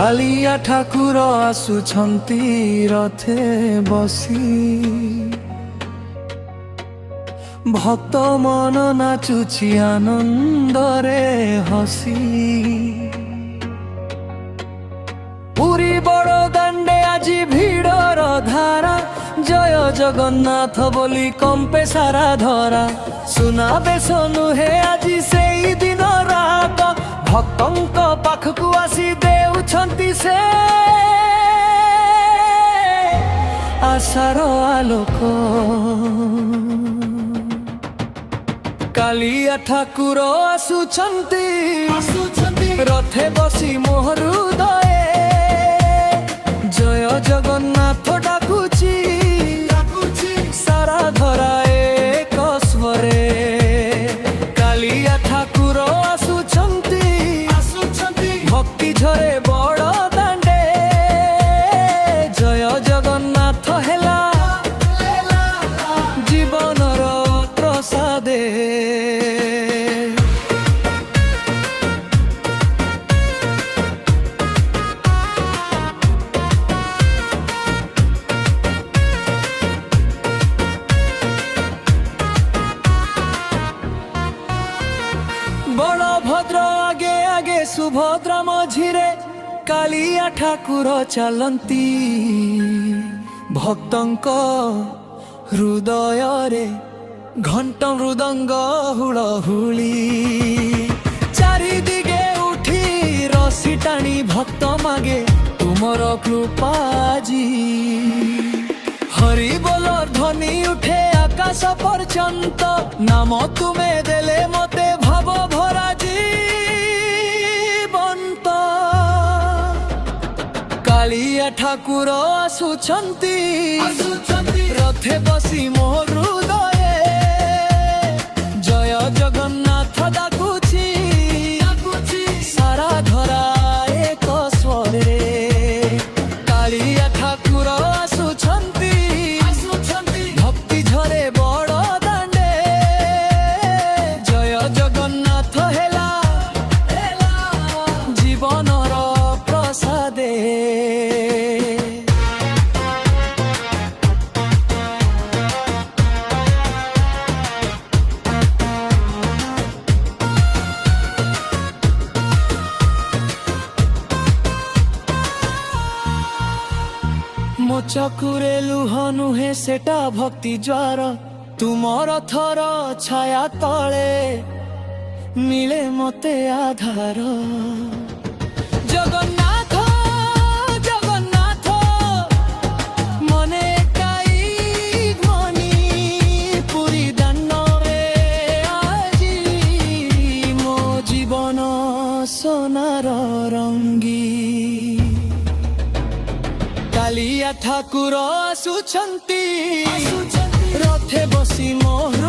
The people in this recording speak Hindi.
कालिया ठाकुर आसुछंती रथे बसी भक्त मन नाचुछि आनंदरे हसी पुरी बड़ दांडे आजी भिड़र धारा जय जगन्नाथ बोली कंपे सारा धरा सुनाबे नुहे आजी से दिन रात भक्तंक पाखकु आसी देउछंती से आशार आलोक कालिया ठाकुर आसुछंती रथे बसी मोह हृदय जय जगन्नाथ डाकुची सारा धरा एक स्वरे कालिया ठाकुर आसुछंती भक्ति झरे बड़ दांडे जय जगन्नाथ हेला जीवनर प्रसादे बलभद्र आगे आगे सुभद्रा मझिरे कालिया ठाकुर चलंती भक्तंक हृदय रे घंट मृदंग हुलहुली चारि दिगे उठी रसी टाणी भक्त मागे तुमर कृपाजी हरि बोलर ध्वनि उठे आकाश पर्यंत नाम तुमे देले मते भाव भरा जीवंत कालिया ठाकुर आसुछंती रथे बसी मोह हृदय जय जगन्नाथ डाकुची सारा धरा एक स्वरे कालिया ठाकुर आसुछंती भक्ति झरे बड़ दांडे जय जगन्नाथ हेला जीवनर प्रसादे मो चकुरे लुह नुहे सेटा भक्ति ज्वार तुमर थर छाया तले मिले मते आधार जगन्नाथ जगन्नाथ मने काई ध्वनि पुरी दान्नरे आजी मो जीवन सोनार रंगी कालिया ठाकुर आसुछंती रथे बसी मोह